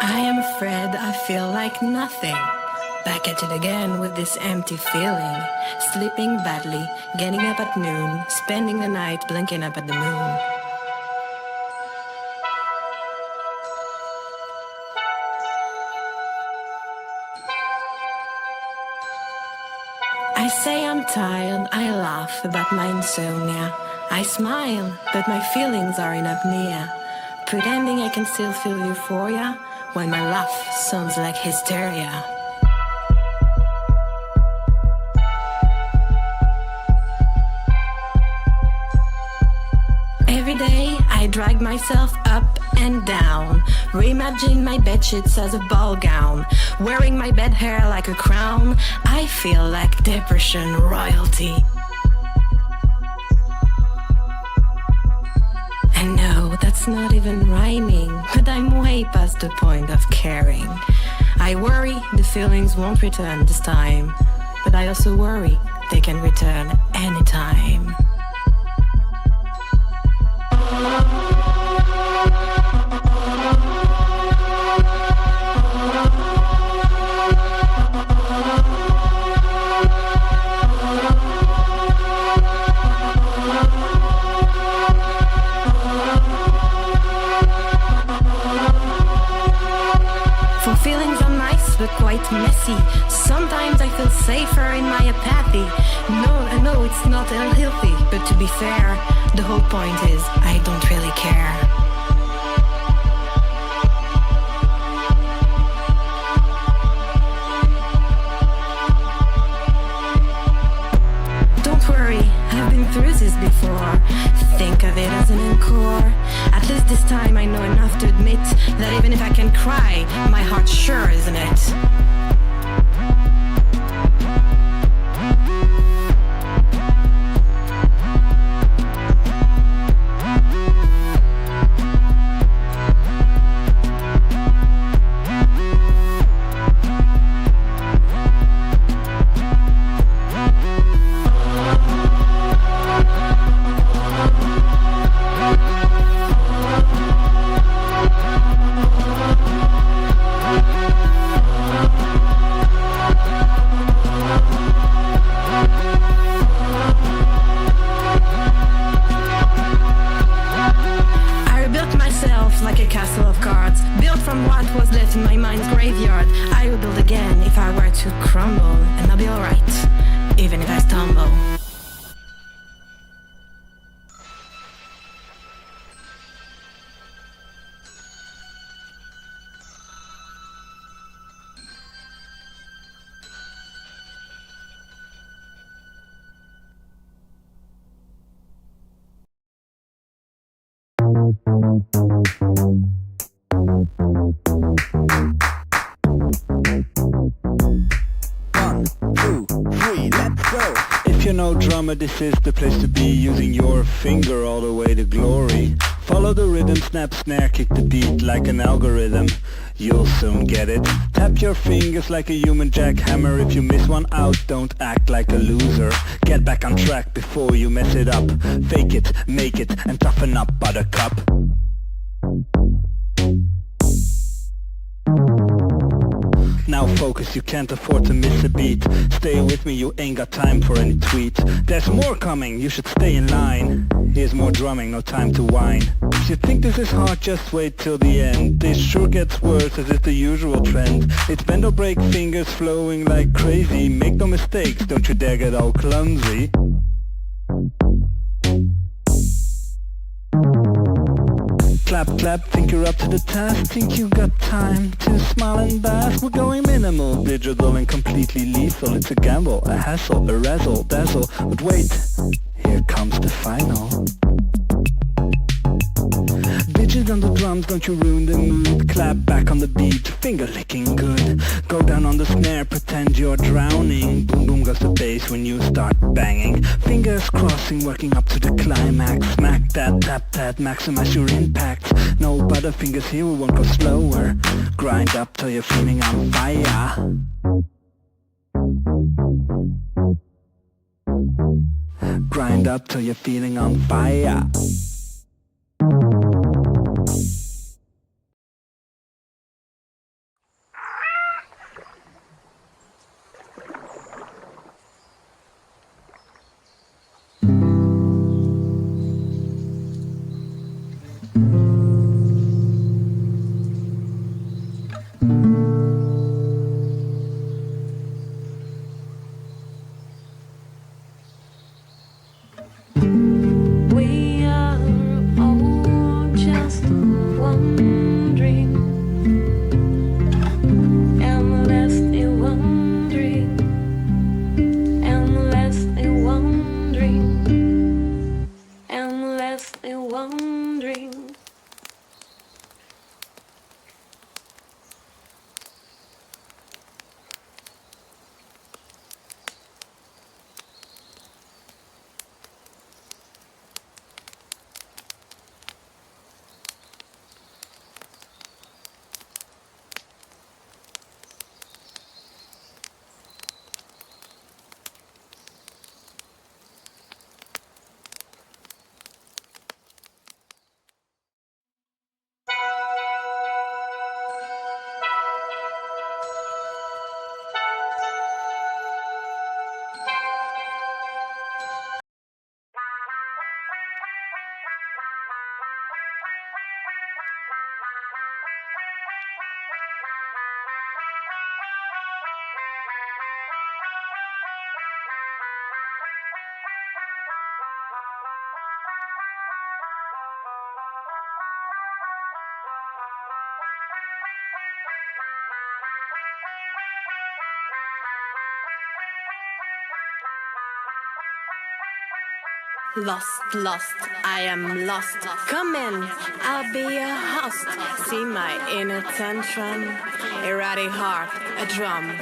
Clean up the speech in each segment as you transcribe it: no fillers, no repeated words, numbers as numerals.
I am afraid I feel like nothing. Back at it again with this empty feeling. Sleeping badly, getting up at noon, spending the night blinking up at the moon. I say I'm tired, I laugh about my insomnia. I smile, but my feelings are in apnea. Pretending I can still feel euphoria when my laugh sounds like hysteria. Every day I drag myself up and down, reimagine my bedsheets as a ball gown, wearing my bed hair like a crown. I feel like depression royalty. And no, that's not even rhyming, but I'm way past the point of caring. I worry the feelings won't return this time, but I also worry they can return anytime. For feelings are nice but quite messy. Sometimes I feel safer in my apathy. No, I know it's not unhealthy, but to be fair, the whole point is I don't really care. Don't worry, I've been through this before. Think of it as an encore. At least this time I know enough to admit that even if I can cry, my heart sure isn't it. Like a castle of cards, built from what was left in my mind's graveyard. I would build again if I were to crumble, and I'll be alright, even if I stumble. If you know drummer, this is the place to be, using your finger all the way to glory. Follow the rhythm, snap, snare, kick the beat like an algorithm. You'll soon get it. Tap your fingers like a human jackhammer. If you miss one out, don't act like a loser. Get back on track before you mess it up. Fake it, make it, and toughen up, buttercup. Now focus, you can't afford to miss a beat. Stay with me, you ain't got time for any tweet. There's more coming, you should stay in line. Here's more drumming, no time to whine. If you think this is hard, just wait till the end. This sure gets worse as is the usual trend. It's bend or break, fingers flowing like crazy. Make no mistakes, don't you dare get all clumsy. Clap, clap, think you're up to the task. Think you got time to smile and bask. We're going minimal, digital and completely lethal. It's a gamble, a hassle, a razzle, dazzle. But wait, here comes the final. Digit on the drums, don't you ruin the mood. Clap back on the beat, finger licking good. Go down on the snare, pretend you're drowning. Boom boom goes the bass when you start banging. Fingers crossing, working up to the climax. Smack that, tap that, maximize your impact. No butterfingers here, we won't go slower. Grind up till you're feeling on fire. Grind up till you're feeling on fire. We are all just wondering, endlessly wondering, endlessly wondering, endlessly wondering. Lost, lost, I am lost. Come in, I'll be your host. See my inner tantrum, erratic heart, a drum.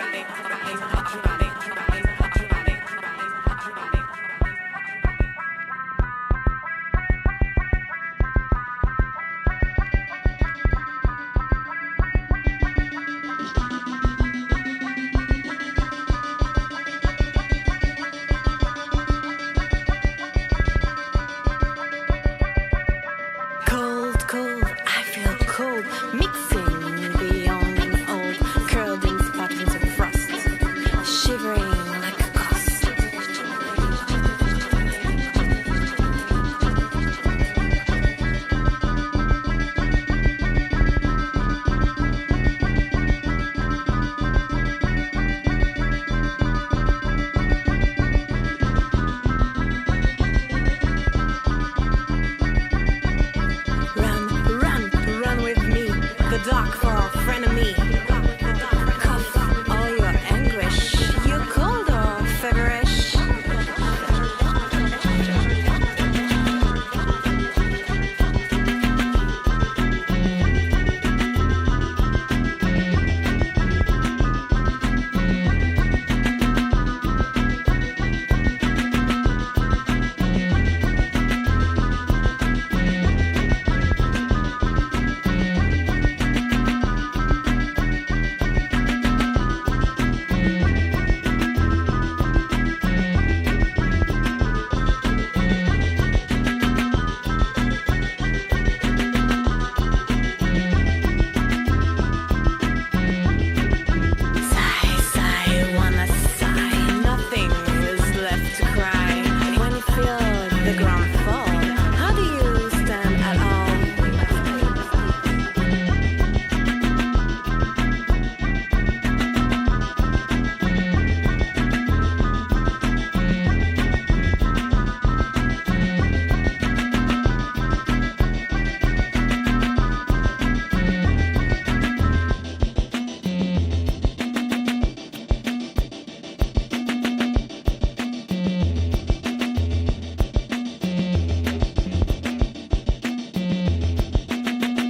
Cold, cold, I feel cold, mixing the young and old, curled in patterns of frost, shivering like a ghost. Run, run, run with me, the dark for a frenemy. Cough all your anguish, you cold or feverish. Sigh, sigh, wanna sigh, nothing is left to cry. When you feel the ground fall, how do you stand at all?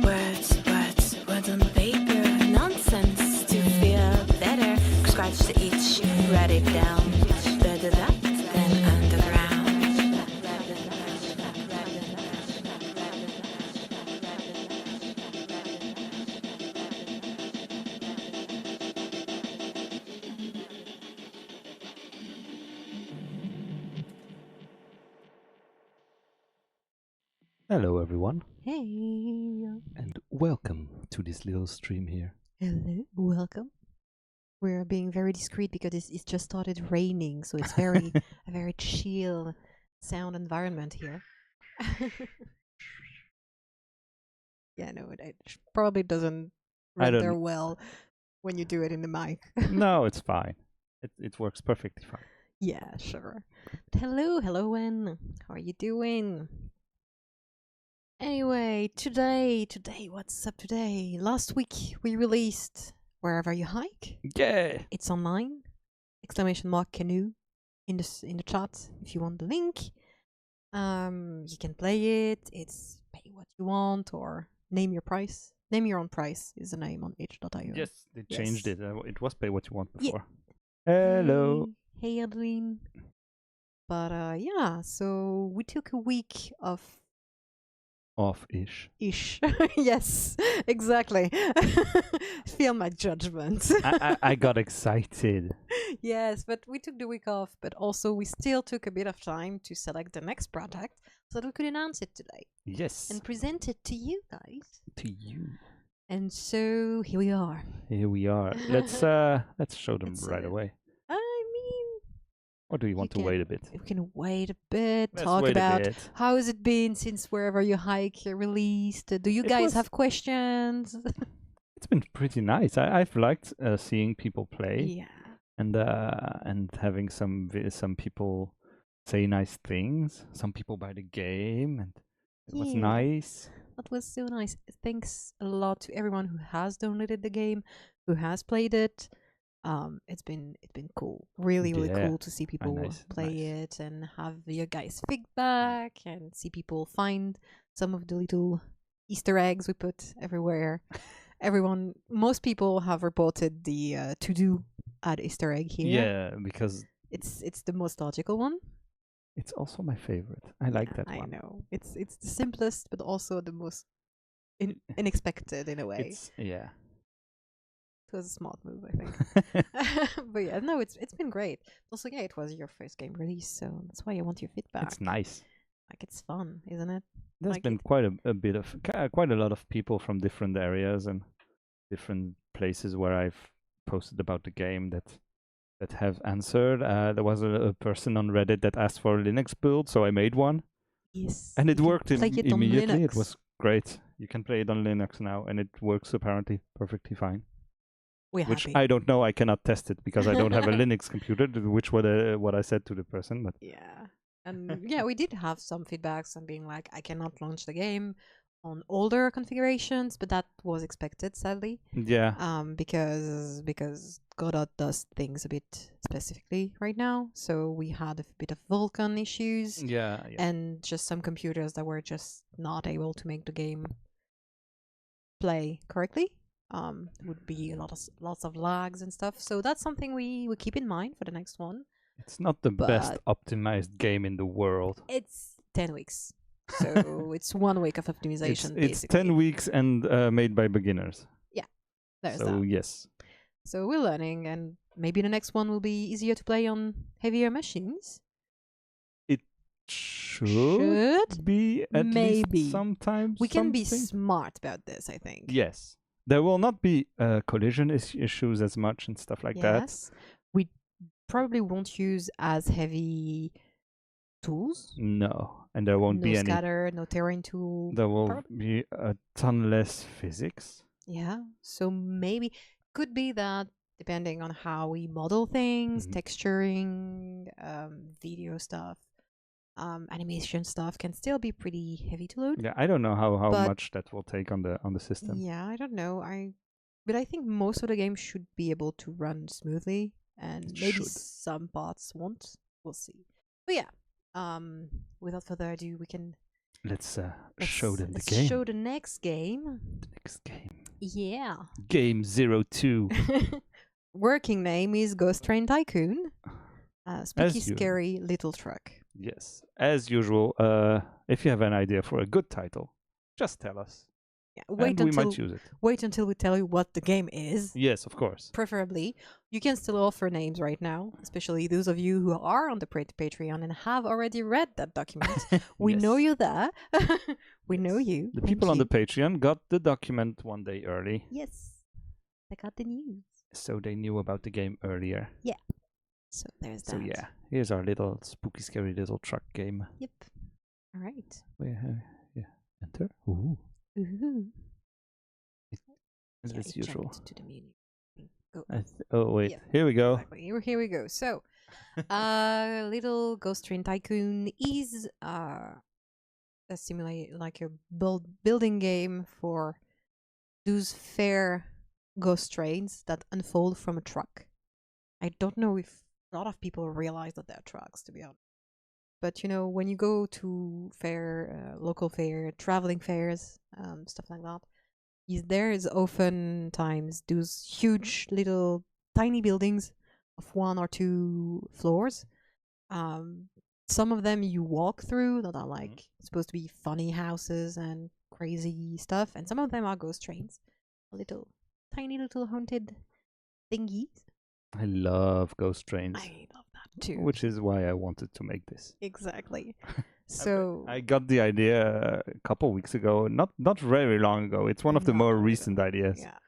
Words, words, words on paper, nonsense to feel better. Scratch the itch, write it down. Better that than underground. Hello, everyone, Hey, and welcome to this little stream here. hello, welcome. We're being very discreet because it's just started raining, so it's very a very chill sound environment here. Yeah, no, it probably doesn't I don't render kn- well when you do it in the mic. No, it's fine. It works perfectly fine. Yeah, sure. But hello, Wen. How are you doing? Anyway, today, what's up today? Last week we released Wherever You Hike. Yeah. It's online. Exclamation mark canoe in the chat if you want the link. You can play it. It's pay what you want or name your price. Name your own price is the name on itch.io. Yes, they Yes. changed it. It was pay what you want Yeah. before. Hello. Hey, Adeline. But yeah, so we took a week of Off-ish. ish. Yes, exactly. Feel my judgment. I got excited. Yes, but we took the week off, but also we still took a bit of time to select the next project so that we could announce it today Yes. and present it to you guys. To you. And so here we are. Here we are. Let's show them It's, right away. I mean, Or do you want to can- wait a bit? we can wait a bit, Let's talk wait a about bit. how has it been since Wherever You Hike released. Do you It guys was- have questions? It's been pretty nice. I've liked seeing people play Yeah. and having some people say nice things. Some people buy the game, and it was Yeah. nice. That was so nice. Thanks a lot to everyone who has downloaded the game, who has played it. It's been cool. Really Yeah. cool to see people nice, play nice. it and have your guys' feedback and see people find some of the little Easter eggs we put everywhere. Most people have reported the to do add Easter egg here. Yeah, because It's the most logical one. it's also my favorite. I like Yeah, that I one. know. It's the simplest, but also the most unexpected in a way. It's yeah. It was a smart move, I think. But yeah, no, it's been great. Also, yeah, it was your first game release, so that's why I want your feedback. It's nice. Like, it's fun, isn't it? There's Like been quite a bit of quite a lot of people from different areas and different places where I've posted about the game that have answered. There was a person on Reddit that asked for a Linux build, so I made one, Yes. and it you can worked play it on immediately. It Linux. was great. You can play it on Linux now, and it works apparently perfectly fine. We're Which happy. I don't know. I cannot test it because I don't have a Linux computer. Which what I said to the person, but Yeah. And yeah, we did have some feedbacks on being like, I cannot launch the game on older configurations, but that was expected, sadly. yeah, Because Godot does things a bit specifically right now. So we had a bit of Vulkan issues yeah. and just some computers that were just not able to make the game play correctly. Would be lots of lags and stuff. So that's something we keep in mind for the next one. It's not the best But- optimized game in the world. It's 10 weeks. So it's 1 week of optimization. It's basically. 10 weeks and made by beginners. There's So that. yes, So we're learning, and maybe the next one will be easier to play on heavier machines. should be at Maybe. least sometimes. We can be something. smart about this, I think. Yes, there will not be collision issues as much and stuff like that. Yes. We probably won't use as heavy tools. No, and there won't no be any. scatter, no terrain tool. There will prob- be a ton less physics. Yeah. So maybe could be that depending on how we model things, Mhm. texturing, video stuff, animation stuff can still be pretty heavy to load. Yeah, I don't know how But- much that will take on the system. Yeah, I don't know. But I think most of the game should be able to run smoothly, and It maybe should. some parts won't. We'll see. But yeah, without further ado, we can Let's show them the let's game. show the next game. The next game. Yeah. Game 02. Working name is Ghost Train Tycoon. Spooky, usual. scary little truck. Yes, as usual. If you have an idea for a good title, just tell us, Yeah, and we might use it. wait until we tell you what the game is. Yes, of course. Preferably, you can still offer names right now, especially those of you who are on the Patreon and have already read that document. We know Yes. you there. We know you. The Thank people on you. the Patreon got the document one day early, Yes, I got the news. so they knew about the game earlier. So there's that. So yeah, here's our little spooky, scary little truck game. Yep. All right. Yeah, enter. Ooh, Ooh. as Yeah, is it usual. jumped to the menu. Go. Oh wait, Yeah, here we go. Exactly. Here we go. So Little Ghost Train Tycoon is a simulate like a building game for those fair ghost trains that unfold from a truck. I don't know if a lot of people realize that they're trucks, to be honest. But when you go to fair, local fair, traveling fairs, stuff like that, there is oftentimes those huge little tiny buildings of 1 or 2 floors. Some of them you walk through that are like supposed to be funny houses and crazy stuff, and some of them are ghost trains, tiny little haunted thingies. I love ghost trains. I love that too. Which is why I wanted to make this. Exactly. So I got the idea a couple weeks ago, not very long ago. It's one of the Not more very recent long. ideas, Yeah.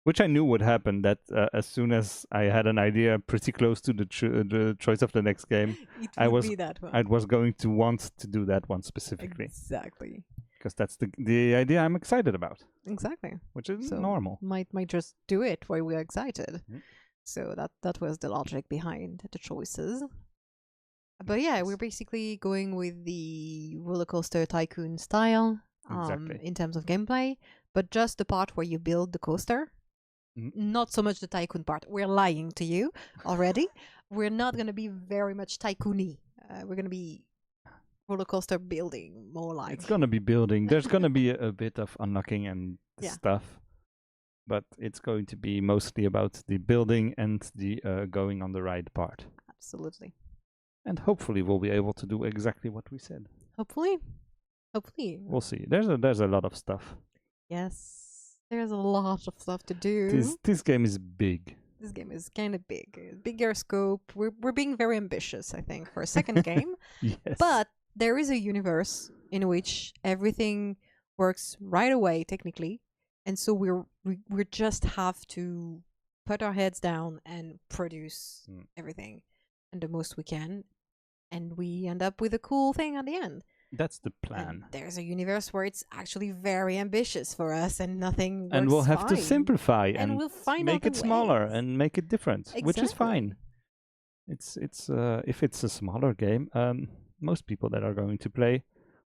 which I knew would happen. That as soon as I had an idea pretty close to the choice of the next game, It I would was- be that one. I was going to want to do that one specifically, Exactly. because that's the idea I'm excited about, Exactly. which is So normal. Might just do it while we're excited. Mhm. So that was the logic behind the choices. But yeah, we're basically going with the roller coaster tycoon style Exactly. in terms of gameplay, but just the part where you build the coaster. Mhm. Not so much the tycoon part. We're lying to you already. We're not going to be very much tycoony. We're going to be roller coaster building, more like. It's gonna be building. There's gonna be a bit of unlocking and Yeah. stuff, but it's going to be mostly about the building and the going on the ride part. Absolutely. And hopefully we'll be able to do exactly what we said. Hopefully. We'll see. There's a lot of stuff. Yes. There's a lot of stuff to do. This game is big. This game is kind of big. Bigger scope. We're being very ambitious, I think, for a second game. Yes. But there is a universe in which everything works right away, technically, and so we just have to put our heads down and produce everything, and the most we can, and we end up with a cool thing at the end. That's the And plan. there's a universe where it's actually very ambitious for us, and nothing works And we'll have to fine. simplify and and we'll find make other it smaller ways. and make it different, which is Exactly. fine. It's if it's a smaller game, most people that are going to play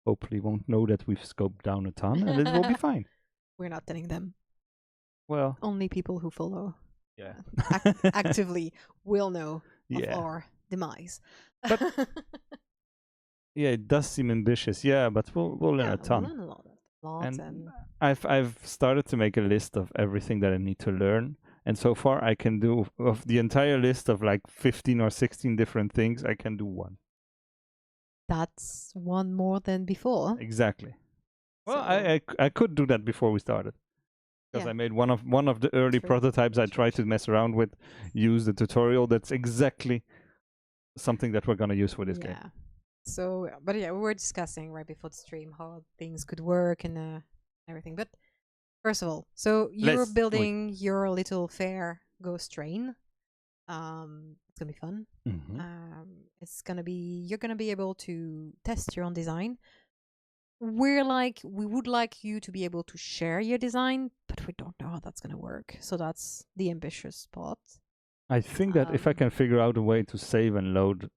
hopefully won't know that we've scoped down a ton, and it will be fine. We're not telling them. Well, Only people who follow yeah, actively will know of yeah, our demise. But yeah. It does seem ambitious, yeah, but we'll learn Yeah, a ton. we'll learn a lot, And and I've started to make a list of everything that I need to learn, and so far I can do of the entire list of like 15 or 16 different things. I can do one that's one more than before. exactly. Well, So- I could do that before we started, because Yeah. I made one of the early True, prototypes I true, tried to mess around with, use the tutorial. That's exactly something that we're gonna use for this game. Yeah. So, but yeah, we were discussing right before the stream how things could work and everything. But first of all, so you're Let's- wait. building your little fair ghost train. It's gonna be fun. Mhm. It's gonna be you're gonna be able to test your own design. We would like you to be able to share your design, but we don't know how that's gonna work. So that's the ambitious part. I think that if I Um, can figure out a way to save and load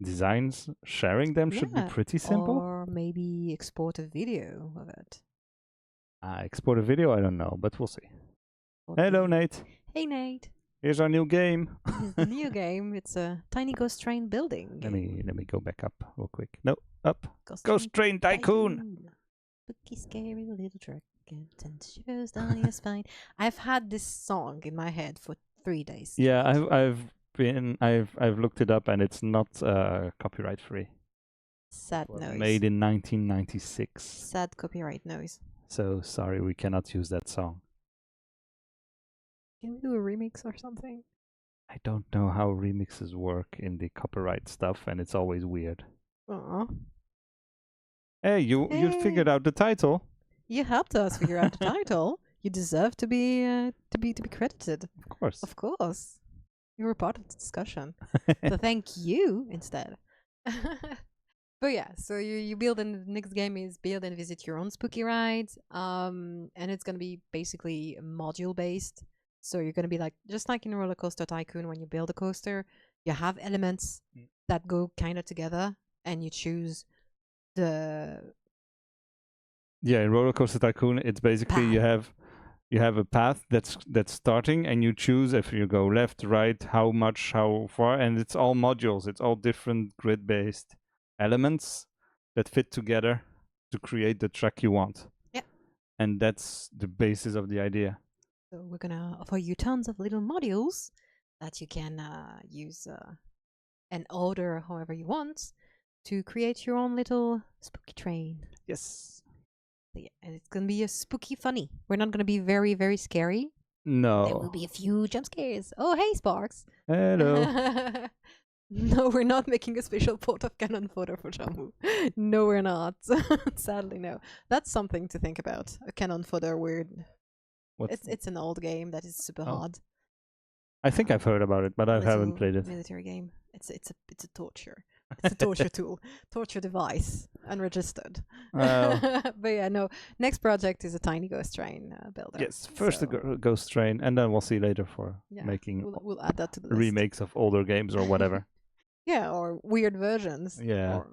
designs, sharing them should be Yeah, pretty simple. Or maybe export a video of it. Export a video, I don't know, but we'll see. Or Hello, the- Nate. Hey Nate. Here's our new game. This is the new game. It's a tiny ghost train building. Let game. me go back up real quick. No, up. Ghost, Ghost Train Tycoon. Spooky, scary little truck and shows down your spine. I've had this song in my head for 3 days. Yeah, straight. I've looked it up, and it's not copyright free. Sad It was noise. made in 1996. Sad copyright noise. So sorry, we cannot use that song. Can we do a remix or something? I don't know how remixes work in the copyright stuff, and it's always weird. Aw. Hey, you figured Hey. out the title. You helped us figure out the title. You deserve to be credited. Of course. Of course. You were part of the discussion. So thank you instead. But yeah, so you build, and the next game is build and visit your own spooky rides. And it's gonna be basically module based. So you're gonna be like just like in Roller Coaster Tycoon, when you build a coaster, You have elements Mm. that go kind of together, and you choose the Yeah, in Roller Coaster Tycoon, it's basically you have a path that's starting, and you choose if you go left, right, how much, how far, and it's all modules. It's all different grid-based elements that fit together to create the track you want. Yeah. And that's the basis of the idea. So we're gonna offer you tons of little modules that you can use and order however you want to create your own little spooky train. Yes. So yeah, and it's gonna be a spooky funny. We're not gonna be very, very scary. There will No. be a few jump scares. Oh, hey, Sparks. Hello. No, we're not making a special port of Canon Fodder for Shamu. No, we're not. Sadly, no. That's something to think about. A Canon Fodder weird. What's It's an old game that is super Oh. hard. I think I've heard about it, but I haven't Little played it. Military game. It's a torture. It's a torture tool, torture device, unregistered. Oh. But yeah, no. Next project is a tiny ghost train builder. Yes, first So, the Ghost Train, and then we'll see later for yeah, making we'll add that to the list. remakes of older games or whatever. Yeah, or weird versions. Yeah. Or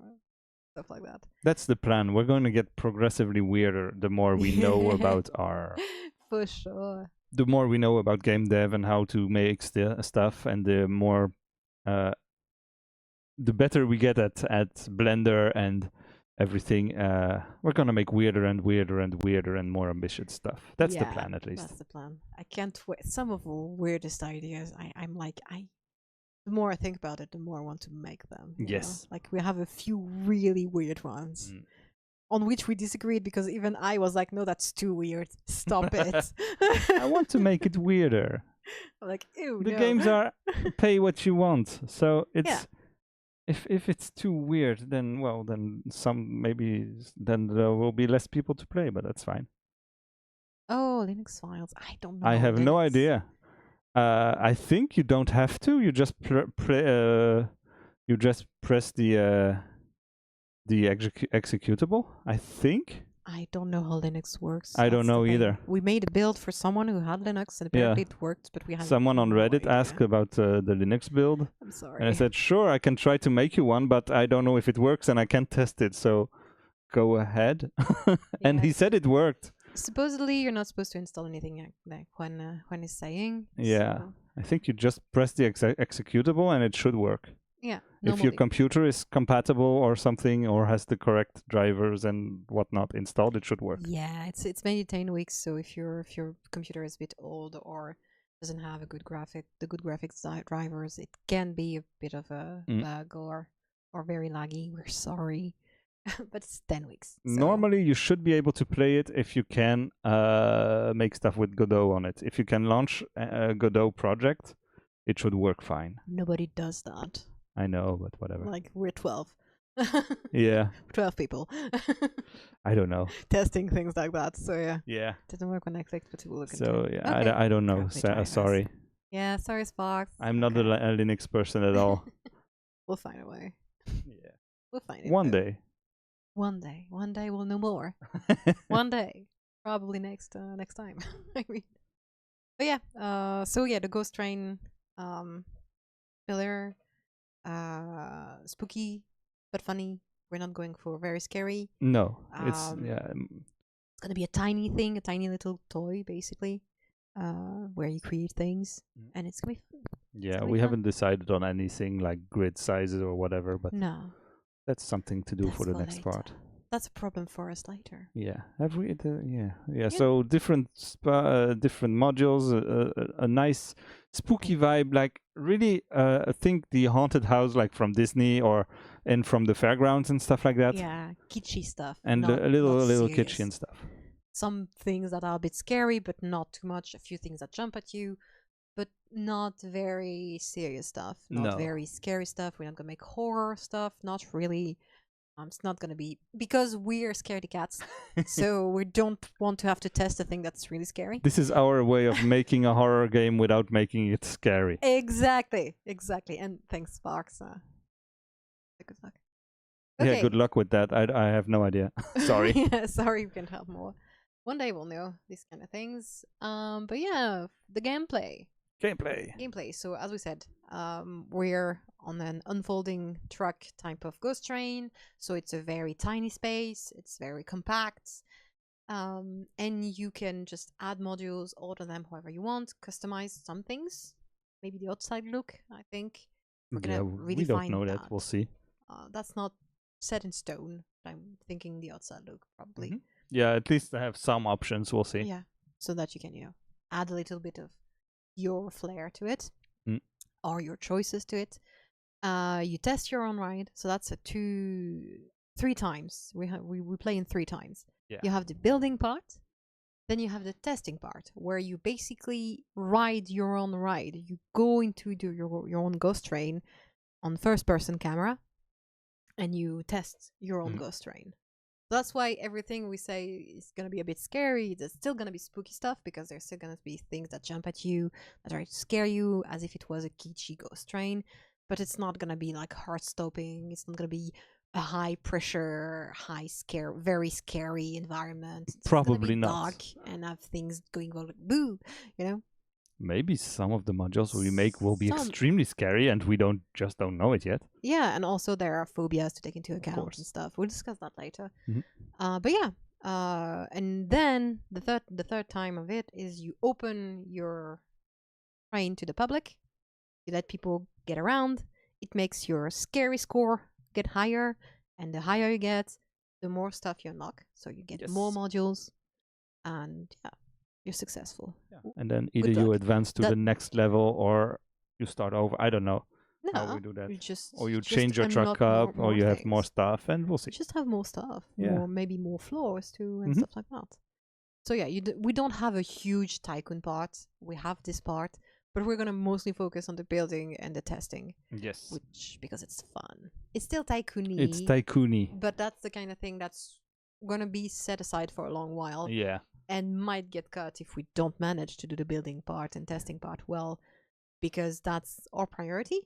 stuff like that. That's the plan. We're going to get progressively weirder the more we know about For sure. the more we know about game dev and how to make stuff, and the more the better we get at Blender and everything. We're gonna make weirder and weirder and weirder and more ambitious stuff. That's the Yeah, plan, at least. That's the plan. I can't wait. Some of the weirdest ideas, I'm like, the more I think about it, the more I want to make them. you know? Yes. Like we have a few really weird ones Mm. on which we disagreed because even I was like, no, that's too weird. Stop it. I want to make it weirder. Like, ew. The no. games are pay what you want, so it's. Yeah. If it's too weird, then then there will be less people to play, but that's fine. Oh, Linux files. I don't know. I have no Linux. idea. I think you don't have to. You just you just press the executable. I think. I don't know how Linux works. I don't that's the know thing. either. We made a build for someone who had Linux, and Yeah. apparently it worked, but we had Someone on no Reddit idea. asked about the Linux build, I'm sorry. and I said, "Sure, I can try to make you one, but I don't know if it works, and I can't test it. So, go ahead." And he Yes. said it worked. Supposedly, you're not supposed to install anything like when it's saying. Yeah. So, I think you just press the executable, and it should work. yeah. If your Normally. computer is compatible or something, or has the correct drivers and whatnot installed, it should work. Yeah, it's maintained weeks. So if your computer is a bit old or doesn't have the good graphics drivers, it can be a bit of a Mm. bug or very laggy. We're sorry, but it's 10 weeks. So Normally, you should be able to play it if you can make stuff with Godot on it. If you can launch a Godot project, it should work fine. nobody does that. I know, but whatever. Like we're 12. Yeah, 12 people I don't know. testing things like that. So yeah, Yeah. didn't work when I clicked, but we'll look into So it. yeah, Okay. I don't know. Graphic drivers. Sorry, Yeah, sorry, Sparks. I'm not Okay. a Linux person at all. We'll find a way. Yeah. We'll find it. One though. day. One day we'll know more. One day, probably next time. I mean, but yeah. So yeah, the Ghost Train, filler, spooky but funny. We're not going for very scary. No, it's Um, yeah. It's gonna be a tiny thing, a tiny little toy, basically, where you create things, Mm. and it's gonna be fun. Yeah, gonna be we fun. haven't decided on anything like grid sizes or whatever, but No, that's something to do that's for the for next later. part. That's a problem for us later. Yeah, yeah. So different different modules, a nice spooky vibe. Like really, I think the haunted house, like from Disney and from the fairgrounds and stuff like that, Yeah, kitschy stuff, and not, a little not kitschy serious. and stuff. Some things that are a bit scary, but not too much. A few things that jump at you, but not very serious stuff. Not No. very scary stuff. We're not gonna make horror stuff. Not really. It's not gonna be because we're scaredy cats, so we don't want to have to test a thing that's really scary. This is our way of making a horror game without making it scary. Exactly. And thanks, Sparks. Good luck. Yeah, good luck with that. I have no idea. Sorry. Yeah, sorry, we can't help more. One day we'll know these kind of things. But yeah, the gameplay. Gameplay. So as we said, We're on an unfolding truck type of ghost train, so it's a very tiny space. It's very compact. And you can just add modules, order them however you want, customize some things. Maybe the outside look, I think. We're gonna we redefine don't know that. We'll see. That's not set in stone. I'm thinking the outside look probably. Mhm. Yeah, at least I have some options. We'll see. Yeah, so that you can add a little bit of your flair to it, Mm. or your choices to it. You test your own ride, so that's 3 times. We play in 3 times. Yeah. You have the building part, then you have the testing part, where you basically ride your own ride. You go into your own ghost train on first-person camera, and you test your own Mhm. ghost train. That's why everything we say is going to be a bit scary. There's still going to be spooky stuff because there's still going to be things that jump at you, that try to scare you as if it was a kitschy ghost train. But it's not going to be like heart-stopping. It's not going to be a high-pressure, very scary environment. It's gonna Probably be not. dark and have things going on like boo, you know? Maybe some of the modules we make will be Some. extremely scary, and we don't know it yet. Yeah, and also there are phobias to take into account course. and stuff. We'll discuss that later. Mhm. But yeah, and then the third time of it is you open your train to the public. You let people get around. It makes your scary score get higher, and the higher you get, the more stuff you unlock. So you get more Yes. modules, and yeah, you're successful. And then either Good you luck. advance to That- the next level or you start over. I don't know how No, we do that. you just Or you just change your truck unlock up, or you have more things. stuff, and we'll see. Just have more stuff, Yeah. maybe more floors too, and Mhm. stuff like that. So yeah, we don't have a huge tycoon part. We have this part, but we're gonna mostly focus on the building and the testing, Yes. because it's fun. It's still tycoon-y, It's tycoony. but that's the kind of thing that's gonna be set aside for a long while Yeah. and might get cut if we don't manage to do the building part and testing part well, because that's our priority.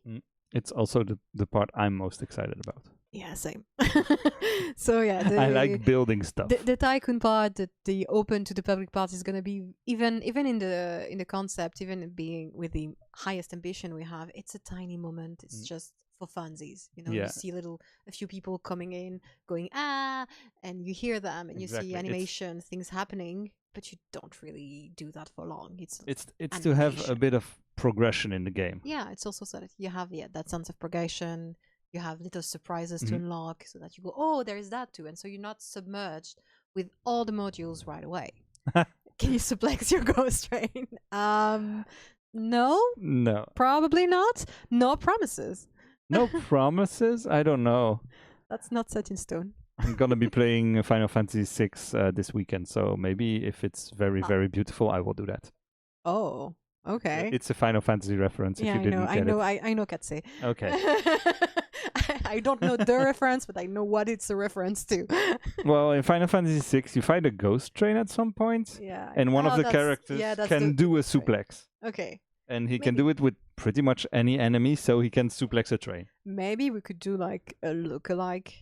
It's also the part I'm most excited about. Yeah, same. So yeah, I like building stuff. the tycoon part, the open to the public part is gonna be even in the concept, even being with the highest ambition we have, it's a tiny moment. It's just for funsies, you Yeah. see a few people coming in, going and you hear them and you Exactly. see It's- animation, things happening, but you don't really do that for long. It's It's to have a animation. bit of progression in the game. Yeah, it's also so that you have that sense of progression. You have little surprises to Mhm. unlock, so that you go, oh, there is that too, and so you're not submerged with all the modules right away. Can you suplex your ghost train? No, No. probably not. No promises. No promises? I don't know. That's not set in stone. I'm gonna be playing Final Fantasy VI this weekend, so maybe if it's very, Ah. very beautiful, I will do that. Oh, okay. It's a Final Fantasy reference. If Yeah, you I didn't know. get it. I know. Katse. Okay. I don't know the reference, but I know what it's a reference to. Well, in Final Fantasy VI, you fight a ghost train at some point, Yeah. and one of Oh, the that's- characters yeah, that's can the- do a right. suplex, Okay. and he can Maybe. do it with pretty much any enemy, so he can suplex a train. Maybe we could do like a lookalike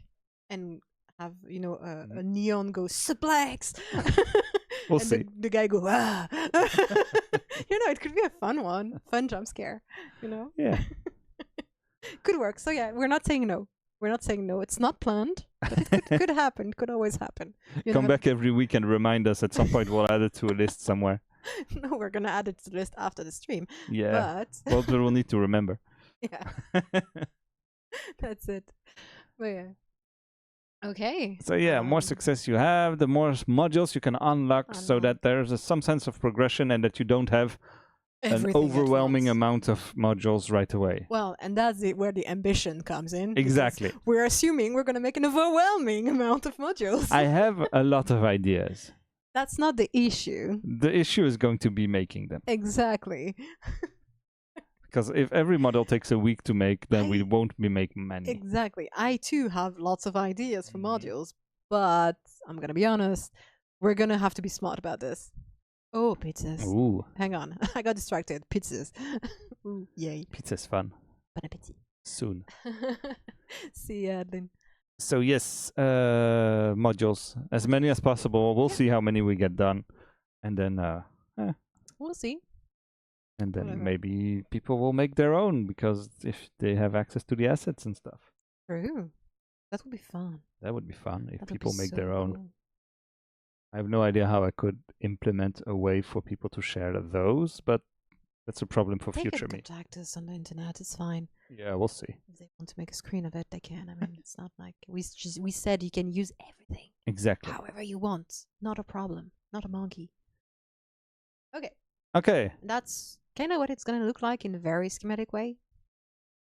and have a neon go suplex. We'll and see. The guy go ah. It could be a fun jump scare. Yeah. Could work. So yeah, we're not saying no. We're not saying no. It's not planned, but it could happen. Could always happen. You Come never- back every week and remind us. At some point, we'll add it to a list somewhere. No, we're gonna add it to the list after the stream. Yeah. But Well, we'll need to remember. yeah, that's it. But yeah. Okay. So yeah, more Um, success you have, the more modules you can unlock, so Unlock. that there's some sense of progression and that you don't have an Everything at overwhelming once. amount of modules right away. Well, and that's where the ambition comes in. because Exactly. We're assuming we're going to make an overwhelming amount of modules. I have a lot of ideas. That's not the issue. The issue is going to be making them. Exactly. Because if every model takes a week to make, then we I- won't be making many. Exactly. I too have lots of ideas for Mhm. modules, but I'm going to be honest, we're going to have to be smart about this. Oh, pizzas. Ooh, Hang on. I got distracted. Pizzas. Ooh, yay. pizza's fun. Bon appetit. Soon. See ya, Adeline. So yes, modules. As many as possible. We'll see how many we get done. And then We'll see. And then Whatever. maybe people will make their own because if they have access to the assets and stuff. True. That would be fun. That would be fun if That would be people make their so own. cool. I have no idea how I could implement a way for people to share those, but that's a problem for They future can me. contact us on the internet. It's fine. Yeah, we'll see. If they want to make a screen of it, they can. I mean, it's not like we said you can use everything Exactly. however you want. Not a problem. Not a monkey. Okay, Okay. that's kind of what it's gonna look like in a very schematic way.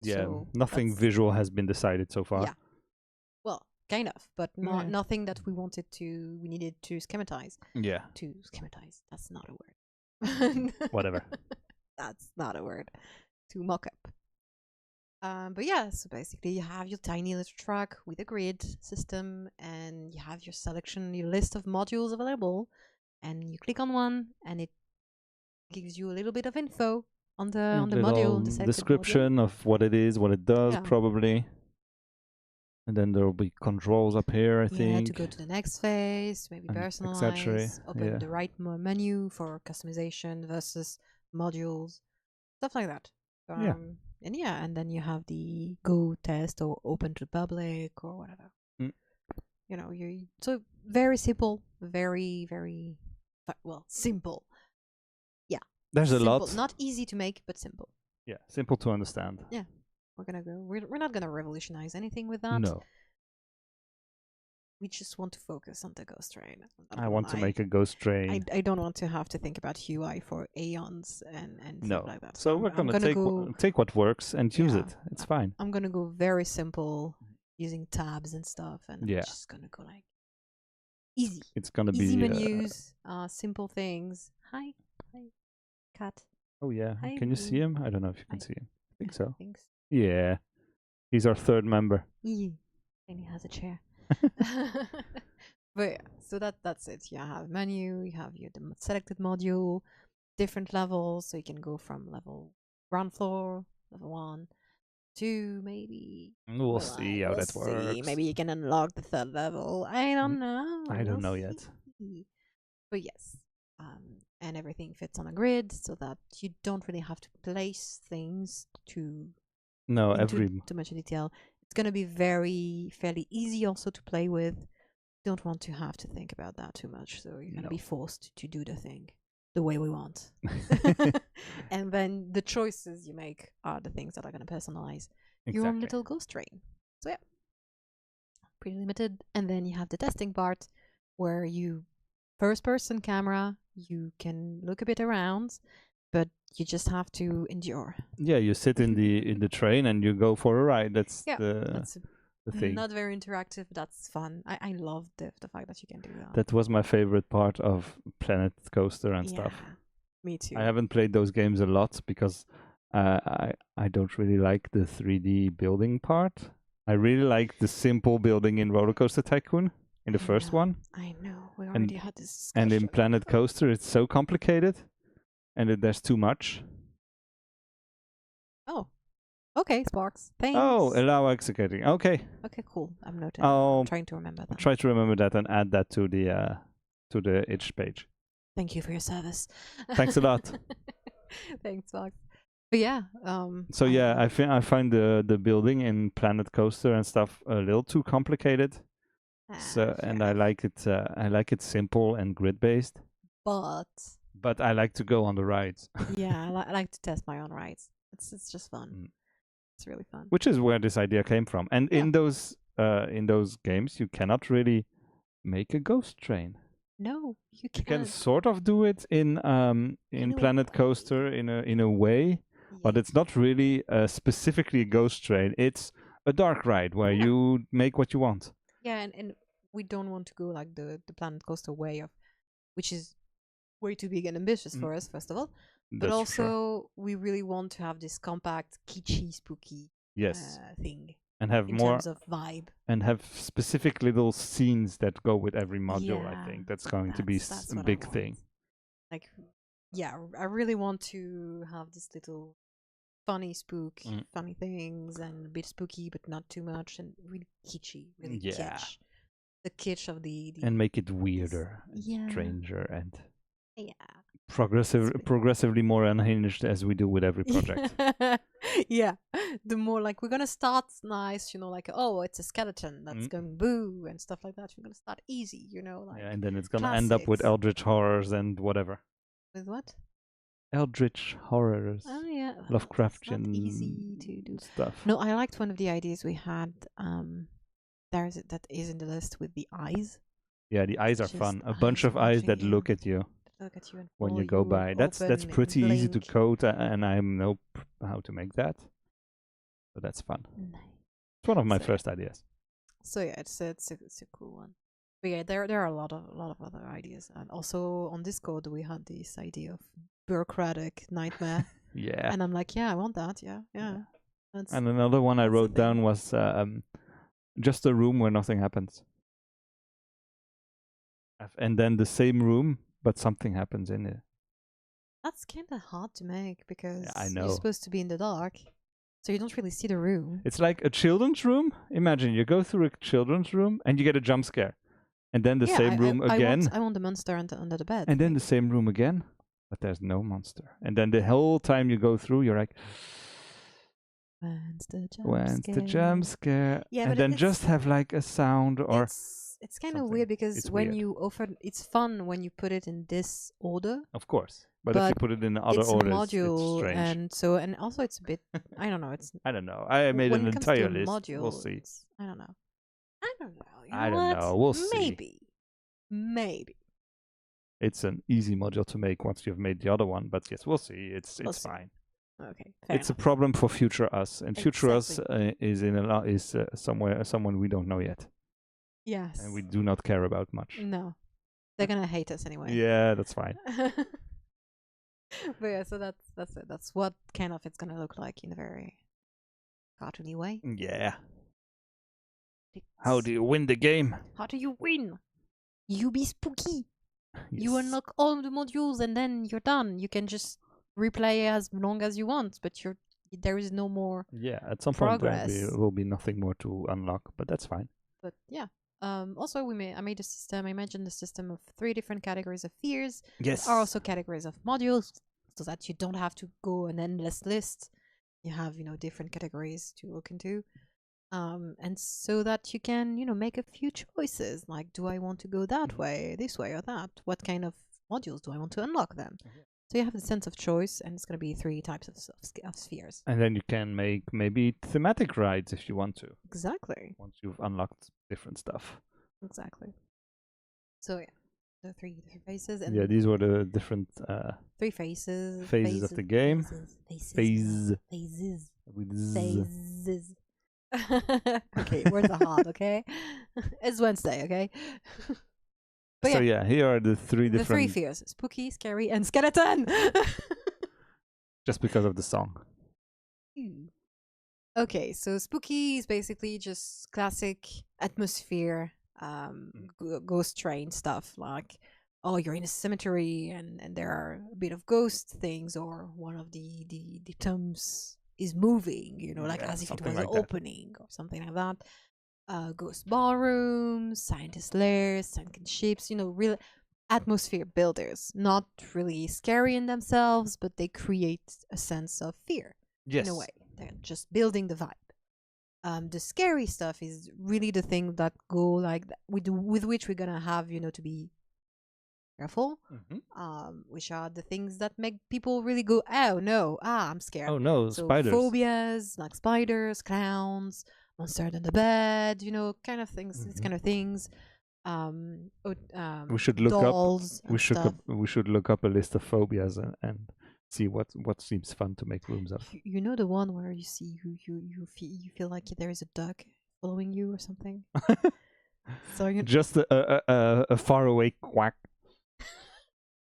Yeah, So nothing that's- visual has been decided so far. Yeah. Well, kind of, but not Yeah. nothing that we needed to schematize. Yeah. To schematize. That's not a word. Whatever. That's not a word. To mock up. But yeah, so basically you have your tiny little truck with a grid system, and you have your selection, your list of modules available, and you click on one, and it gives you a little bit of info on the Little module, the selected description of what it is, what it does, Yeah. probably. And then there will be controls up here, I module. Yeah, think. to go to the next phase, maybe And personalize, etc., open yeah. the right menu for customization versus modules, stuff like that. Yeah. And yeah, and then you have the go test or open to public or whatever. Mm. You know, so very simple, very well, simple. There's a Simple. lot. Not easy to make, but simple. Yeah, simple to understand. We're not gonna revolutionize anything with that. No, We just want to focus on the ghost train. I want to make a ghost train. I don't want to have to think about UI for aeons and No. stuff like that. So we're I'm gonna take go, take what works and use Yeah. it. It's fine. I'm gonna go very simple using tabs and stuff, and Yeah. I'm just gonna go like easy, It's gonna easy be. menus, simple things. Hi, cat. Oh yeah. Hi, Can you see Blue. him? I don't know if you can Hi. see him. I think so. Thanks. Yeah. He's our third member. Yeah. And he has a chair. But yeah, so that's it. You have menu, you have the selected module, different levels, so you can go from level ground floor, level 1, 2, maybe. We'll see how that works. Maybe you can unlock the third level. I don't Mm, know. I don't We'll know yet. see. But yes, and everything fits on a grid, so that you don't really have to place things No, into every too much detail. It's gonna be fairly easy also to play with. Don't want to have to think about that too much, so you're gonna No. be forced to do the thing the way we want. And then the choices you make are the things that are gonna personalize your own exactly. little ghost train. So yeah, pretty limited. And then you have the testing part where you first person camera, you can look a bit around, but you just have to endure. Yeah, you sit in the train and you go for a ride. That's Yeah, the That's thing. not very interactive, but that's fun. I love the fact that you can do that. That was my favorite part of Planet Coaster and stuff. Yeah, me too. I haven't played those games a lot because I don't really like the 3D building part. I really like the simple building in Roller Coaster Tycoon in the I first know. one, I know. We already had this and in discussion. Planet Coaster it's so complicated, and there's too much. Oh, okay, Sparks. Thanks. Oh, allow executing. Okay, Okay, cool. I'm noting. I'll I'm trying to remember I'll that. try to remember that and add that to the itch page. Thank you for your service. Thanks a lot. Thanks, Sparks. But yeah. So yeah, I find the building in Planet Coaster and stuff a little too complicated. So and I like it. I like it simple and grid based. But I like to go on the rides, yeah, I like to test my own rides. It's just fun. Mm. It's really fun. which is where this idea came from. And Yeah. in those games, you cannot really make a ghost train. No, you You can't. can sort of do it in In a Planet way. Coaster in a way, but Yeah. it's not really specifically a ghost train. It's a dark ride where Yeah. you make what you want. Yeah, and we don't want to go like the Planet Coaster way of, which is way too big and ambitious for us, first of all. But That's also, for sure. we really want to have this compact, kitschy, spooky Yes, thing and have in more terms of vibe. and have specific little scenes that go with every module. I Yeah, think that's going to be That's a what I big want. thing. Like, yeah, I really want to have this little funny Mm. funny things, and a bit spooky, but not too much, and really kitschy, really Yeah. kitsch. The kitsch of the And make it weirder, and yeah. stranger, and Yeah. progressively more unhinged as we do with every project. Yeah, the more like we're gonna start nice, like, oh, it's a skeleton that's going boo and stuff like that. We're gonna start easy, like Yeah, and then it's gonna end up with classics. eldritch horrors and whatever. With what? Eldritch horrors. Oh yeah, Lovecraftian it's not easy to do. stuff. No, I liked one of the ideas we had. That is in the list with the eyes. Yeah, the eyes are Just fun. A eyes bunch of eyes watching that you. look at you Look at you and when follow you go by. That's open pretty and easy to blink. code, and I know how to make that. So that's fun. Nice. It's one of my So- first ideas. So yeah, it's a cool one. But yeah, there are a lot of other ideas, and also on Discord we had this idea of bureaucratic nightmare, Yeah. and I'm like, yeah, I want that. Yeah. That's And another one I that's the wrote down thing. was just a room where nothing happens. And then the same room, but something happens in it. That's kind of hard to make because I you're know. supposed to be in the dark, so you don't really see the room. It's like a children's room. Imagine you go through a children's room and you get a jump scare. And then the Yeah, same room again. I want the monster under the bed. And then the same room again. But there's no monster. And then the whole time you go through, you're like, When's the jump when's scare? the jump scare? Yeah, and but then it's- just have like a sound or it's kind of something. weird because It's when weird. you offer, it's fun when you put it in this order. of course. But if you but put it in other It's a orders, module, it's strange. and also it's a bit. I don't know. It's I don't know. I made when an it comes to entire a list. module. We'll see. I don't know. I don't know. You I know don't what? know. We'll see. Maybe. It's an easy module to make once you've made the other one. But yes, we'll see. It's We'll see. fine. Okay. Fair It's a enough. problem for future us, and future us Exactly. is someone we don't know yet, Yes. and we do not care about much. No, they're gonna hate us anyway. Yeah, that's fine. But yeah, so that's it. That's what kind of it's gonna look like in a very cartoony way. Yeah. How do you win the game? How do you win? You be spooky. You Yes. unlock all the modules and then you're done. You can just replay as long as you want, but there is no more. Yeah, at some point Progress. there will be nothing more to unlock, but that's fine. But yeah. Also, I made a system. I imagined a system of 3 different categories of fears. Yes. Are also categories of modules, so that you don't have to go an endless list. You have different categories to look into, and so that you can make a few choices. Like, do I want to go that way, this way, or that? What kind of modules do I want to unlock then? So you have the sense of choice, and it's going to be 3 types of spheres. And then you can make maybe thematic rides if you want to, Exactly. once you've unlocked different stuff. Exactly. So yeah, the 3 different phases and Yeah, these were the different 3 phases. phases of the game. Phases. with Z. Phases. Okay, words are hard, okay? It's Wednesday, okay? But So yeah, yeah, here are the 3 the 3 different. fears: spooky, scary, and skeleton. Just because of the song. Okay, so spooky is basically just classic atmosphere, ghost train stuff. Like, oh, you're in a cemetery and there are a bit of ghost things, or one of the tombs is moving, like Yeah, as if it something was like that. opening or something like that. Ghost ballrooms, scientist lairs, sunken ships, real atmosphere builders. Not really scary in themselves, but they create a sense of fear Yes. in a way. They're just building the vibe. The scary stuff is really the thing that go like with which we're gonna have to be careful. Which are the things that make people really go, oh no, I'm scared. Oh no, So spiders. phobias like spiders, clowns, monster under the bed, kind of things. These Mhm. kind of things. We should look up. dolls We and should stuff. we should look up a list of phobias and see what seems fun to make rooms of. You know the one where you see you feel like there is a duck following you or something. So Just a faraway quack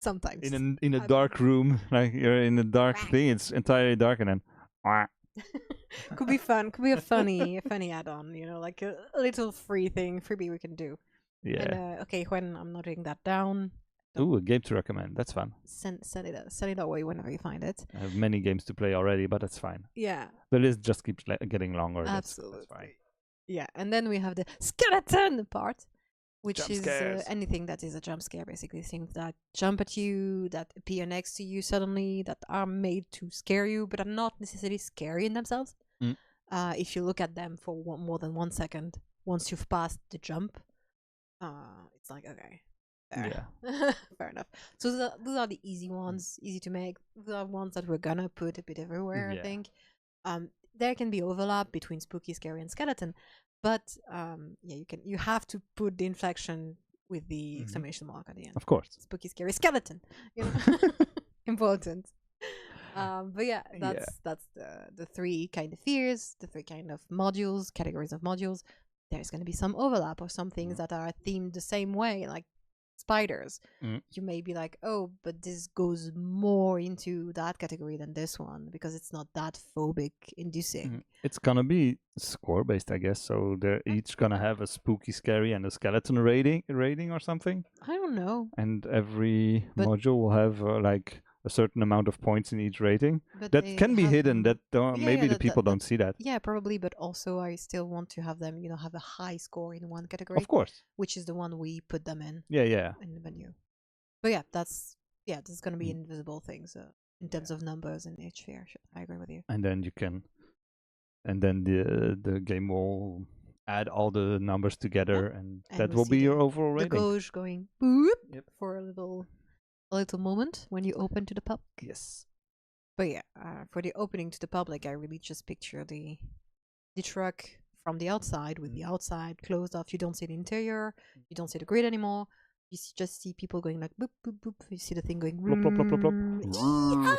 sometimes in a I dark room, like you're in a dark thing. It's entirely dark, and then quack. could be fun. Could be a funny add-on. Like a little freebie we can do. Yeah. And, okay, when I'm noting that down, Ooh, a game to recommend. That's fun. send it away whenever you find it. I have many games to play already, but that's fine. Yeah, The list just keeps getting longer. That's fine. absolutely. Yeah, and then we have the skeleton part. which Jump is scares. anything that is a jump scare, basically things that jump at you, that appear next to you suddenly, that are made to scare you, but are not necessarily scary in themselves. Mm. If you look at them for more than 1 second, once you've passed the jump, it's like, okay, fair. Yeah. Fair enough. So those are the easy ones, easy to make. Those are ones that we're gonna put a bit everywhere, I Yeah. think. There can be overlap between spooky, scary, and skeleton, but yeah, you have to put the inflection with the Mhm. exclamation mark at the end. Of course. Spooky, scary, skeleton. You know, important. But yeah, Yeah. that's the three kind of fears, the three kind of modules, categories of modules. There's going to be some overlap or some things that are themed the same way, like spiders. Mm. You may be like, oh, but this goes more into that category than this one because it's not that phobic inducing. Mhm. It's gonna be score based, I guess. So they're each gonna have a spooky, scary, and a skeleton rating or something. I don't know, And every But- module will have like a certain amount of points in each rating. but That they can be have hidden. m- That don't, Yeah, maybe yeah, the that- people that- don't see that. yeah, probably, but also I still want to have them, have a high score in one category, Of course. which is the one we put them in Yeah. the menu. But yeah, there's going to be Mm. invisible things in terms of numbers in each sphere. I agree with you. And then you can, and then the game will add all the numbers together, and And that we'll will see be your the- overall The rating. gauge going boop Yep. for a little moment when you open to the public. Yes. But yeah, for the opening to the public, I really just picture the truck from the outside with the outside closed off. You don't see the interior. You don't see the grid anymore. You just see people going like boop boop boop. You see the thing going Plop, plop, plop, plop, plop.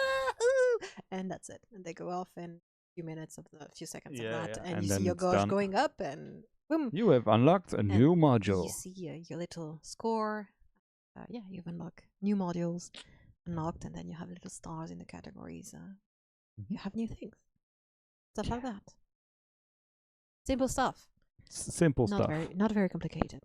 and that's it. And they go off in a few minutes of a few seconds Yeah, of that, yeah. and And you then see your it's gauge done. going up, and boom. You have unlocked a new module. You see your little score. Yeah, you've unlocked new modules, unlocked, and then you have little stars in the categories. You have new things, stuff like that. Simple stuff. Simple Not stuff. not very complicated.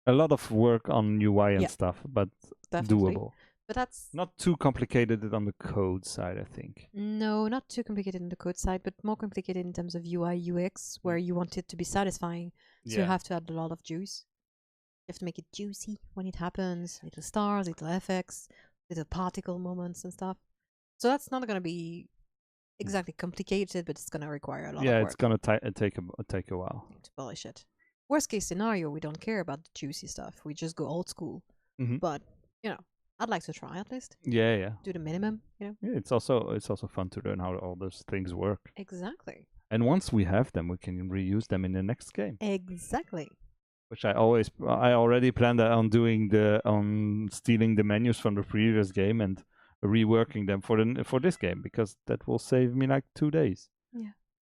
A lot of work on UI and Yeah. stuff, but Definitely. doable. But that's Not too complicated on the code side, I think. no, not too complicated in the code side, but more complicated in terms of UI UX, where you want it to be satisfying. So you have to add a lot of juice. You have to make it juicy when it happens. Little stars, little effects, little particle moments and stuff. So that's not going to be exactly complicated, but it's going to require a lot Yeah, of work it's gonna take a while. to polish it. Worst case scenario, we don't care about the juicy stuff. We just go old school. Mhm. But I'd like to try at least. Yeah. Do the minimum. Yeah, it's also fun to learn how all those things work. Exactly. And once we have them, we can reuse them in the next game. Exactly. Which I already planned on doing on stealing the menus from the previous game and reworking them for this game, because that will save me like 2 days.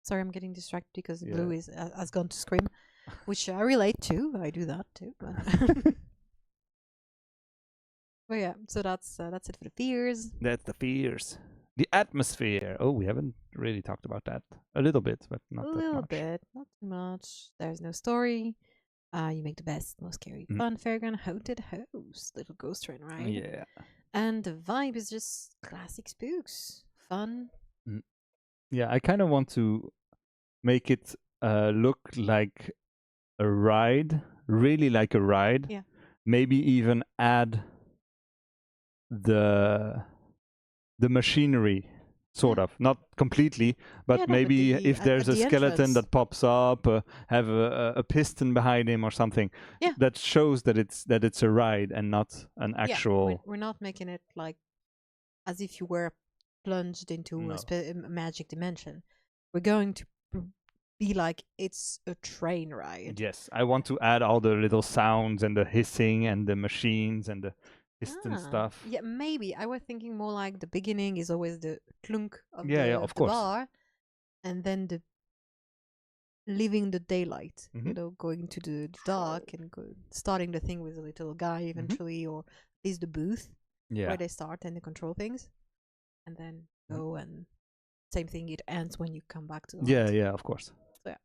Sorry, I'm getting distracted because Yeah. Blue has gone to scream, which I relate to. I do that too. But, but yeah, so that's it for the fears. That's the fears. The atmosphere. Oh, we haven't really talked about that. A little bit, but not A that little much. bit, not too much. There's no story. You make the best, most scary, Mm. fun, fairground, haunted house, little ghost train ride. Yeah. And the vibe is just classic spooks, fun. Yeah, I kind of want to make it look like a ride, really like a ride. Yeah. Maybe even add the machinery, sort of, not completely, but Yeah, no, but maybe the- if at- there's at a the skeleton entrance. that pops up, have a piston behind him or something. Yeah. That shows that it's a ride and not an Yeah, actual. we're not making it like as if you were plunged into No. a magic dimension. We're going to be like it's a train ride. Yes, I want to add all the little sounds and the hissing and the machines and the piston stuff. Yeah, maybe. I was thinking more like the beginning is always the clunk of Yeah, the, yeah, of of the course. bar, and then the leaving the daylight, Mhm. going to the dark and starting the thing with a little guy eventually, or at least the booth Yeah. where they start and they control things, and then go and same thing. It ends when you come back to the Yeah, light. yeah, of course. So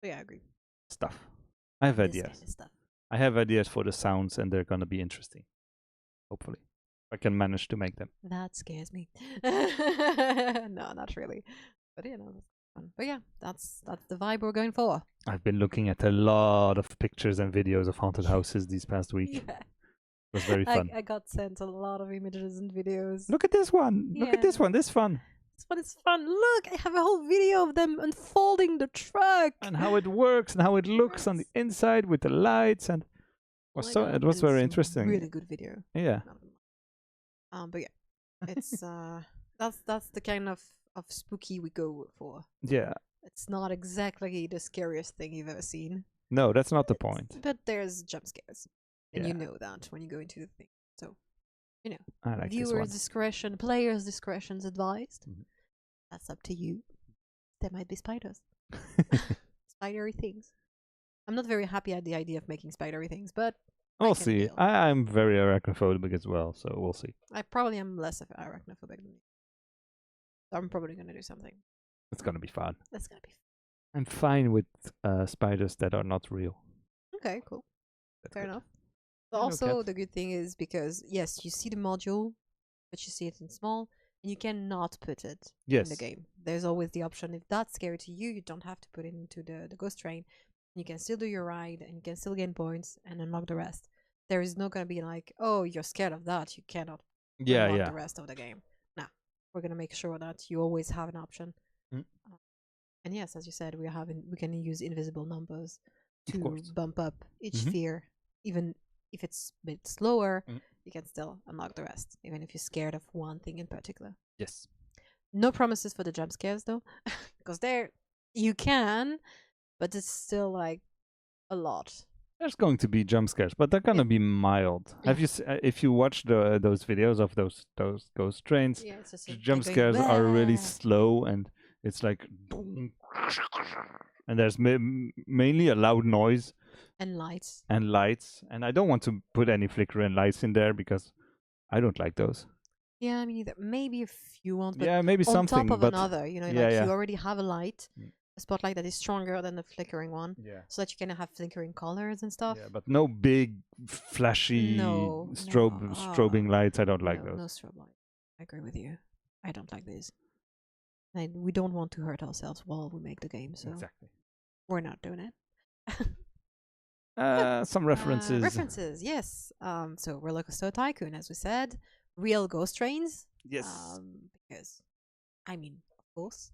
yeah, I agree. Stuff. I have This ideas. kind of stuff. I have ideas for the sounds, and they're gonna be interesting. Hopefully, I can manage to make them. That scares me. No, not really. But But yeah, that's the vibe we're going for. I've been looking at a lot of pictures and videos of haunted houses these past week. Yeah. It was very fun. I got sent a lot of images and videos. Look at this one. Look at this Yeah. one. This fun. This one is fun. Look, I have a whole video of them unfolding the truck. And how it works and how it looks on the inside with the lights and Oh was my so God, it was it's very a interesting. Really good video. Yeah. But yeah, it's that's the kind of spooky we go for. Yeah. It's not exactly the scariest thing you've ever seen, No, that's not the point. but there's jump scares, and you Yeah. know that when you go into the thing. So, I like this viewers' one. discretion, players' discretion's advised. Mhm. That's up to you. There might be spiders, spidery things. I'm not very happy at the idea of making spidery things, but We'll can see. deal. I'm very arachnophobic as well, so we'll see. I probably am less of arachnophobic than you. So I'm probably gonna do something. It's gonna be fun. That's gonna be I'm fine with spiders that are not real. okay. Cool. That's Fair good. enough. Yeah, no Also, cat. the good thing is because yes, you see the module, but you see it in small, and you cannot put it Yes. in the game. There's always the option if that's scary to you, you don't have to put it into the ghost train. You can still do your ride, and you can still gain points and unlock the rest. There is not gonna be like, oh, you're scared of that, you cannot Yeah, unlock yeah. the rest of the game. Nah, we're gonna make sure that you always have an option. Mm. And yes, as you said, we can use invisible numbers Of to course. bump up each Mhm. sphere, even if it's a bit slower. Mm. You can still unlock the rest, even if you're scared of one thing in particular. Yes. No promises for the jump scares though, because there you can, but it's still like a lot. There's going to be jump scares, but they're gonna be mild. Have you if you watch those videos of those ghost trains? Yeah, it's just The like jump going, scares are really "Wah!" slow, and it's like, and there's mainly a loud noise and lights. and lights. And I don't want to put any flickering lights in there because I don't like those. Yeah, I mean, maybe if you want, but Yeah, maybe on something, top of but another, yeah, like yeah. you already have a light, Mm. a spotlight that is stronger than the flickering one, yeah. so that you can have flickering colors and stuff. Yeah, but no big flashy No, strobing lights. I don't like no, those. no strobe light. I agree with you. I don't like these. And we don't want to hurt ourselves while we make the game, so Exactly. we're not doing it. Some references. References, yes. So Roller Coaster Tycoon, as we said, real ghost trains. Yes. Because, I mean, of course,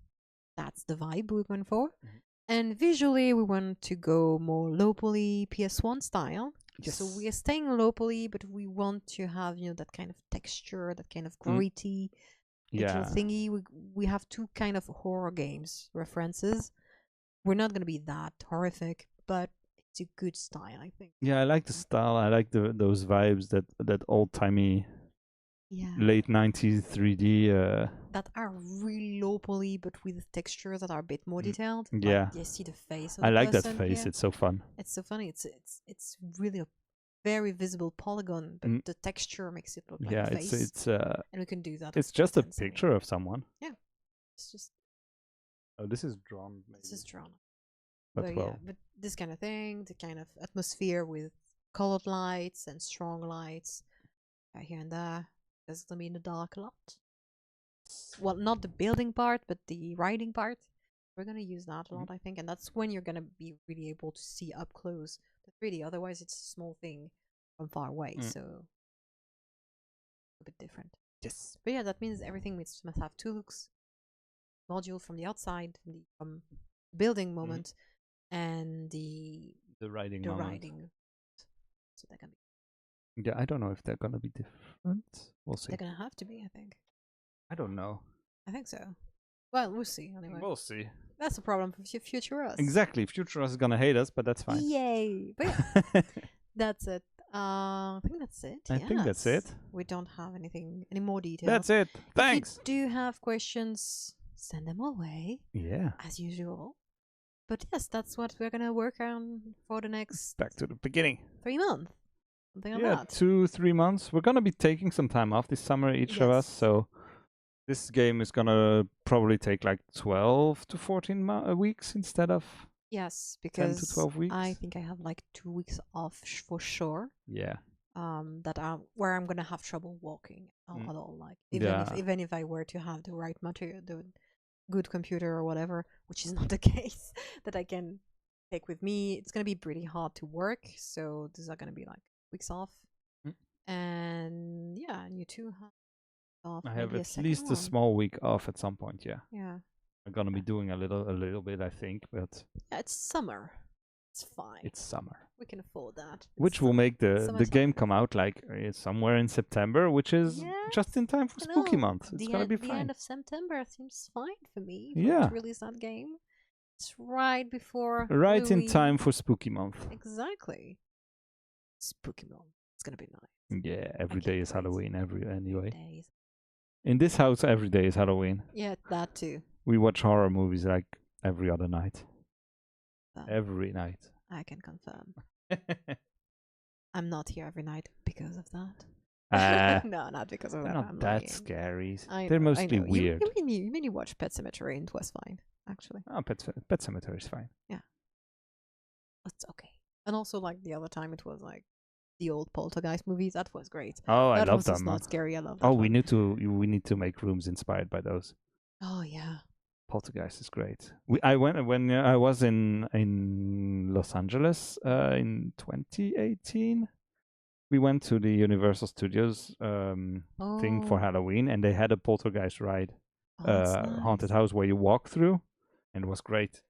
that's the vibe we're going for. Mhm. And visually, we want to go more locally PS1 style. Yes. So we are staying locally, but we want to have that kind of texture, that kind of gritty little Yeah. thingy. We have two kind of horror games references. We're not gonna be that horrific, but it's a good style, I think. Yeah, I like the style. I like those vibes, that old timey Yeah. late 90s 3D. That are really low poly, but with textures that are a bit more detailed. Like, yeah. you see the face. Of I the like that person face. here. It's so fun. It's so funny. It's really a very visible polygon, but Mm. the texture makes it look like Yeah, a face. it's And we can do that. it's with just a pretend something. picture of someone. It's just Oh, this is drawn. Maybe. this is drawn. But But well, yeah, but this kind of thing, the kind of atmosphere with colored lights and strong lights here and there. There's gonna be in the dark a lot. Well, not the building part, but the riding part. We're gonna use that a lot, I think, and that's when you're gonna be really able to see up close the 3D. Otherwise, it's a small thing from far away, so a bit different. yes. But yeah, that means everything must have two looks: module from the outside, from the building moment, and the The riding the moment. riding. So they're gonna Yeah, I don't know if they're gonna be different. We'll see. they're gonna have to be, I think. I don't know. I think so. Well, we'll see. Anyway, We'll see. that's a problem for future us. Exactly. Future us is gonna hate us, but that's fine. Yay! But yeah, that's it. I think that's it. I think that's yes. it. We don't have any more details. That's it. Thanks. If you do have questions, send them our way Yeah. as usual. But yes, that's what we're gonna work on for the next Back to the beginning. 3 months. Something like Yeah, that. 2-3 months. We're gonna be taking some time off this summer, each of us. Yes. So this game is gonna probably take like 12 to 14 weeks instead of Yes, 10 to because 12 weeks. I think I have like 2 weeks off for sure. Yeah. That are where I'm gonna have trouble walking at all. Like Yeah. even if I were to have the right material, good computer or whatever, which is not the case, that I can take with me. It's gonna be pretty hard to work, so these are gonna be like weeks off. Mm. And yeah, and you too have off. I have maybe a at second least a one. small week off at some point. Yeah, Yeah, I'm gonna be doing a little bit, I think, but yeah. It's summer. It's fine. it's summer, We can afford that. which It's will summer. make the Summer, game summer. come out like somewhere in September, which is just in time for I Spooky know, Month. It's the gonna end, be the fine. end of September seems fine for me. For Yeah. to release that game. It's right before. Right in Halloween. time for Spooky Month. Exactly. Spooky Month. It's gonna be nice. Yeah, every can't day is wait. Halloween. Anyway, Days. in this house, every day is Halloween. Yeah, that too. We watch horror movies like every other night. But Every night. I can confirm. I'm not here every night because of that. Ah, No, not because of they're that. not I'm that lying. scary. I They're know, I mostly know. weird. You mean you watched Pet Sematary and it was fine, actually. Oh, Pet Cemetery is fine. It's okay. And also, like the other time, it was like the old Poltergeist movies. That was great. Oh, I that love was just them. not scary. I love that. Oh, one. we need to make rooms inspired by those. Oh yeah. Poltergeist is great. I went when I was in Los Angeles in 2018. We went to the Universal Studios thing for Oh. Halloween, and they had a Poltergeist ride, Oh, that's haunted nice. house where you walk through, and it was great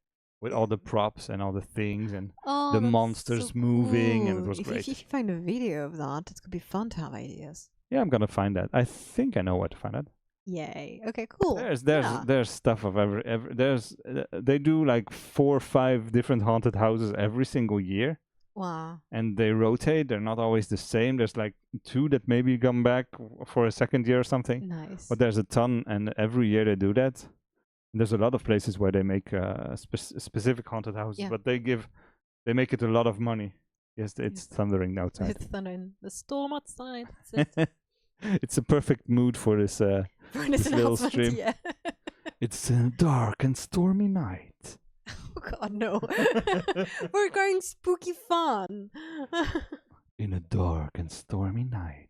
with all the props and all the things and Oh, the that's monsters so moving, and it cool. was great. If you find a video of that, it could be fun to have ideas. Yeah, I'm gonna find that. I think I know where to find that. Yay. Okay, cool. There's Yeah. stuff of every there's they do like 4 or 5 different haunted houses every single year, Wow. and they rotate. They're not always the same. There's like 2 that maybe come back for a second year or something, Nice. but there's a ton, and every year they do that. And there's a lot of places where they make specific haunted houses, Yeah. but they make it a lot of money. Yes, it's thundering outside. It's thunder in the storm outside. That's it. It's a perfect mood for this. For this little announcement, stream. yeah. It's a dark and stormy night. Oh God, no. We're going spooky fun. In a dark and stormy night,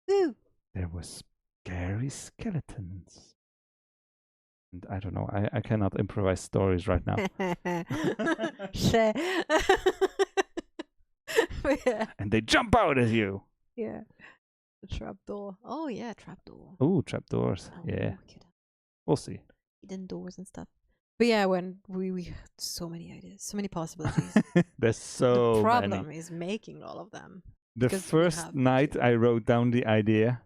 Woo. there were scary skeletons. And I don't know, I cannot improvise stories right now. Share. Yeah. And they jump out at you. Yeah. The trapdoor. Oh yeah, trapdoor. Ooh, trapdoors. Oh, Yeah, we could have we'll see. hidden doors and stuff. But yeah, when we had so many ideas, so many possibilities. There's so the many. problem is making all of them. The because we first have night budget. I wrote down the idea,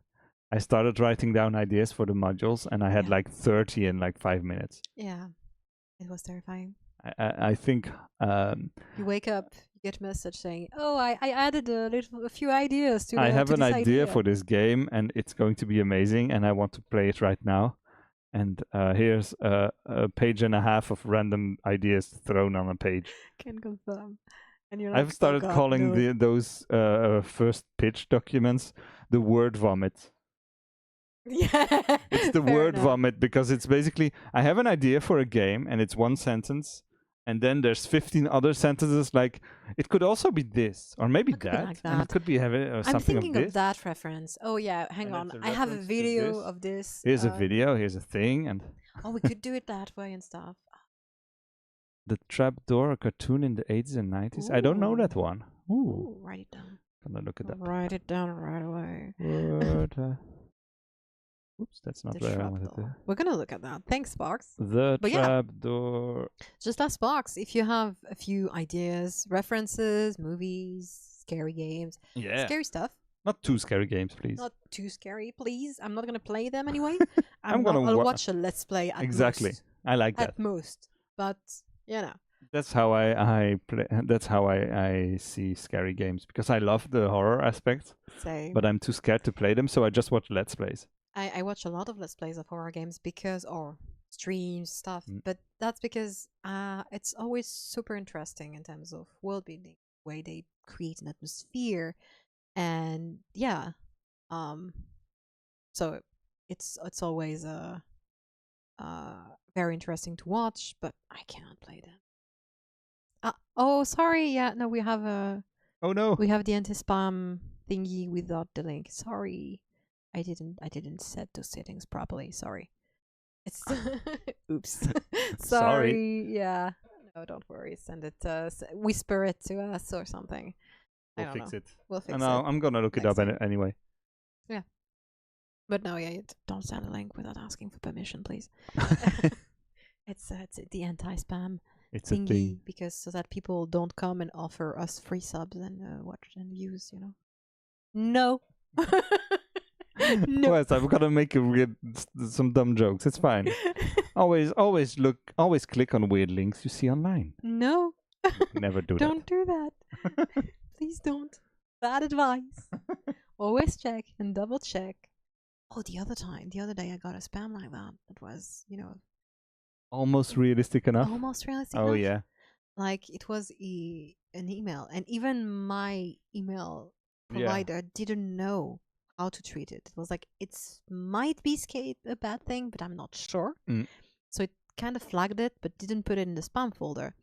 I started writing down ideas for the modules, and I had Yeah. like 30 in like 5 minutes. Yeah. It was terrifying. I think You wake up, you get a message saying, "Oh, I added a few ideas to." I have to an this idea for this game, and it's going to be amazing, and I want to play it right now. And here's a page and a half of random ideas thrown on a page. Can confirm. And you're like, I've started "Oh God, calling no." those first pitch documents the word vomit. Yeah. It's the fair word enough. vomit because it's basically I have an idea for a game, and it's one sentence, and then there's 15 other sentences like it could also be this or maybe It could be that, like and it that. could be I'm something thinking of of this. that reference. Oh yeah, hang And on. it's a I have a reference to video this. of this. Here's a video, here's a thing, and Oh, we could do it that way and stuff. the Trapdoor, a cartoon in the 80s and 90s. I don't know Ooh. that one. Ooh, Ooh, write it down. gonna look it up. Write it down right away. Word, oops, that's not The where I wanted to. trapdoor. We're gonna look at that. Thanks, Sparks. The But yeah. Trapdoor. Just ask Sparks if you have a few ideas, references, movies, scary games, Yeah. scary stuff. Not too scary games, please. Not too scary, please. I'm not gonna play them anyway. I'm gonna I'll wa- watch a let's play at Exactly. most. I like that. At most, but you know. That's how I play. That's how I see scary games because I love the horror aspect, Same. but I'm too scared to play them, so I just watch Let's Plays. I watch a lot of let's plays of horror games because or streams stuff, Mm. but that's because it's always super interesting in terms of world building, way they create an atmosphere, and yeah, so it's always very interesting to watch, but I cannot play them. Oh, sorry. Yeah, no, we have Oh no! we have the anti-spam thingy without the link. Sorry. I didn't set those settings properly. Sorry. It's oops. Sorry. Sorry. Yeah. No, don't worry. Send it. Whisper it to us or something. I We'll don't fix know. it. We'll fix No, it. I'm gonna look it next up time. anyway. But no, yeah, don't send a link without asking for permission, please. It's the anti-spam It's a thingy thing. because so that people don't come and offer us free subs and watch and views. No. No. Wes, I'm gonna make some dumb jokes. It's fine. Always click on weird links you see online. No. Never do Don't do that. Please don't. Bad advice. Always check and double check. Oh, the other day I got a spam like that. It was, that. Almost realistic enough. almost realistic. Oh enough. yeah. Like it was an email, and even my email Yeah. provider didn't know how to treat it. It was like it might be a bad thing, but I'm not sure. Mm. So it kind of flagged it, but didn't put it in the spam folder.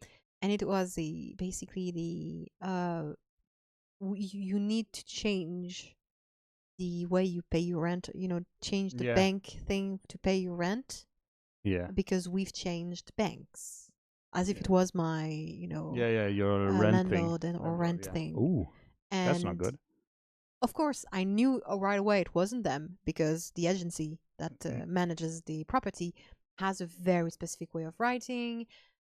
And it was basically you need to change the way you pay your rent. Change the Yeah. bank thing to pay your rent Yeah. because we've changed banks, as if it Yeah. was my Yeah. Your rent thing. landlord or rent yeah. thing. Ooh, And that's not good. Of course, I knew right away it wasn't them because the agency that manages the property has a very specific way of writing,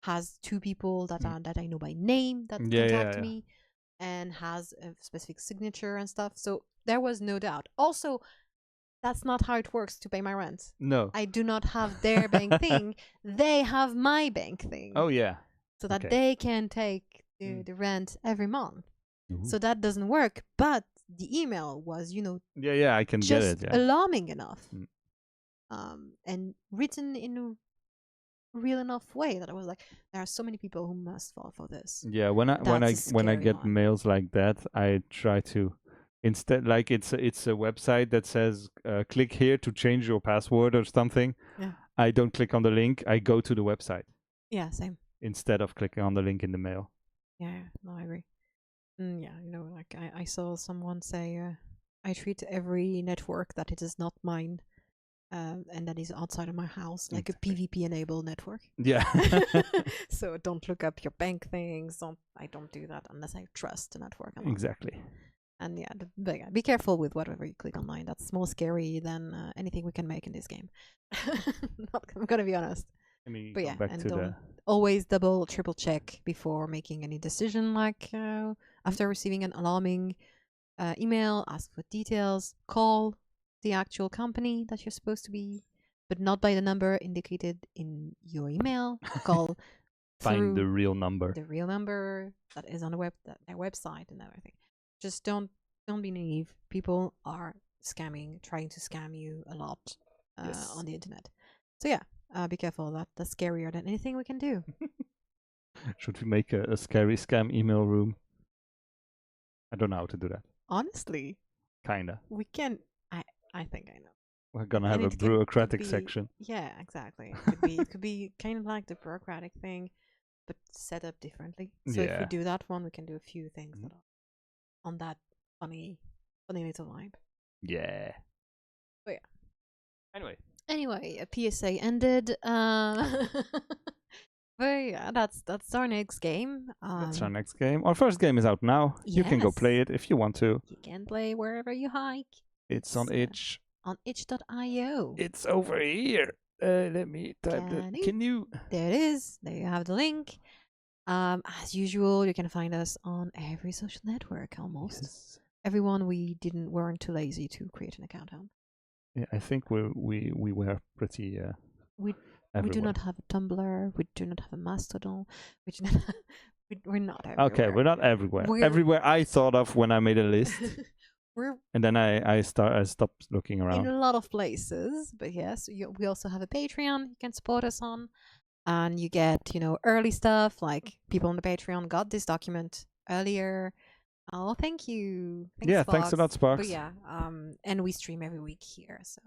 has two people that I know by name that contact me, and has a specific signature and stuff. So there was no doubt. Also, that's not how it works to pay my rent. No. I do not have their bank thing. They have my bank thing. Oh yeah. So that okay. they can take the rent every month. Ooh. So that doesn't work. But the email was, Yeah, I can get just it. Yeah. alarming enough. Mm. And written in a real enough way that I was like, there are so many people who must fall for this. Yeah, when I Scary get one. mails like that, I try to instead, like it's a website that says click here to change your password or something. Yeah. I don't click on the link. I go to the website Yeah, same. instead of clicking on the link in the mail. Yeah, no, I agree. Yeah, like I saw someone say, I treat every network that it is not mine, and that is outside of my house, like a PvP-enabled network. Yeah. So don't look up your bank things. I don't do that unless I trust the network. Exactly. And yeah, be careful with whatever you click online. That's more scary than anything we can make in this game. I'm gonna be honest. Let me But go yeah, back and to don't always double, triple check before making any decision. Like after receiving an alarming email, ask for details, call the actual company that you're supposed to be, but not by the number indicated in your email. Call find the through real number. the real number that is on their website and everything. Just don't be naive. People are trying to scam you a lot Yes. on the internet. So yeah, be careful. That's scarier than anything we can do. Should we make a scary scam email room? I don't know how to do that. Honestly, Kinda. we can. I think I know. We're gonna And have a it could bureaucratic be- section. Yeah, exactly. It could be kind of like the bureaucratic thing, but set up differently. So if we Yeah. do that one, we can do a few things Mhm. that are on that funny little vibe. Yeah. But yeah. Anyway, A PSA ended. But yeah, that's our next game. that's our next game. Our first game is out now. You can go Yes. play it if you want to. You can play wherever you hike It's on itch. on itch.io. It's over here. Let me type that. Can you? There it is. There you have the link. As usual, you can find us on every social network almost. Yes. Everyone we weren't too lazy to create an account on. Yeah, I think we were pretty. We everywhere. do not have a Tumblr. We do not have a Mastodon. We do not. We're not everywhere. Okay, we're not everywhere. We're- Everywhere I thought of when I made a list, We're and then I stopped looking in around. a lot of places, but yes, we also have a Patreon you can support us on, and you get early stuff. Like people on the Patreon got this document earlier. Oh, thank you. Yeah, thanks a lot, Sparks. But yeah, and we stream every week here, so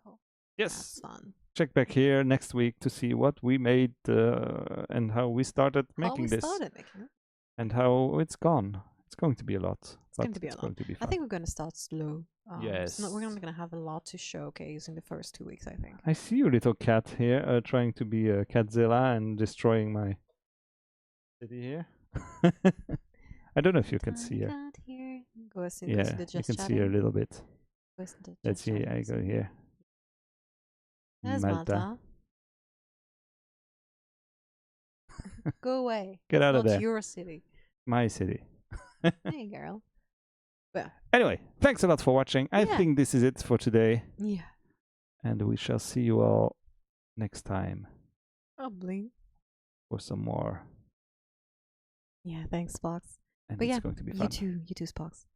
Yes, that's fun. check back here next week to see what we made and how we started making How we this started making it. and how it's gone. It's going to be a lot. going to be a lot. going to be I fun. think we're going to start slow. Yes. We're not going to have a lot to showcase in the first 2 weeks, I think. I see your little cat here, trying to be a Catzilla and destroying my city here. I don't know if you can see her. Cat here. Go see, Yeah, the you just can see her a little bit. Let's see. I go here. There's Malta. Go away. Get out It's of not there. your city. My city. Hey, girl. Well, Anyway, thanks a lot for watching. I Yeah. think this is it for today, yeah. and we shall see you all next time Probably. for some more. Yeah, thanks, Spox. And But it's yeah, going to be fun. you too, Spox.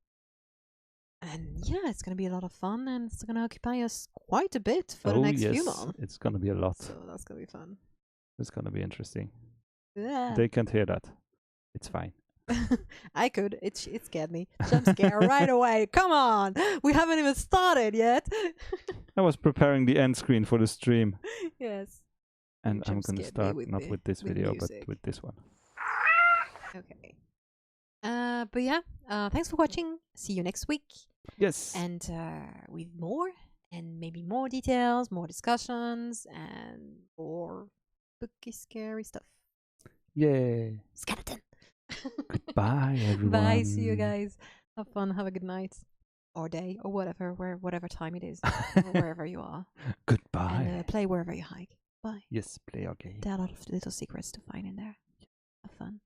And yeah, it's gonna be a lot of fun, and it's gonna occupy us quite a bit for the next few months. It's gonna be a lot. So that's gonna be fun. It's gonna be interesting. Yeah. They can't hear that. It's fine. I could. It scared me. Jump scare right away. Come on. We haven't even started yet. I was preparing the end screen for the stream, Yes. and I'm jump gonna scared me start with not the- with this with video, music. but with this one. Okay. But yeah. Thanks for watching. See you next week, Yes. and with more, and maybe more details, more discussions, and more spooky, scary stuff. Yay. Skeleton. Goodbye, everyone. Bye. See you guys. Have fun. Have a good night, or day, or whatever time it is, or wherever you are. Goodbye. And play wherever you hike. Bye. Yes, play our game. There are a lot of little secrets to find in there. Have fun.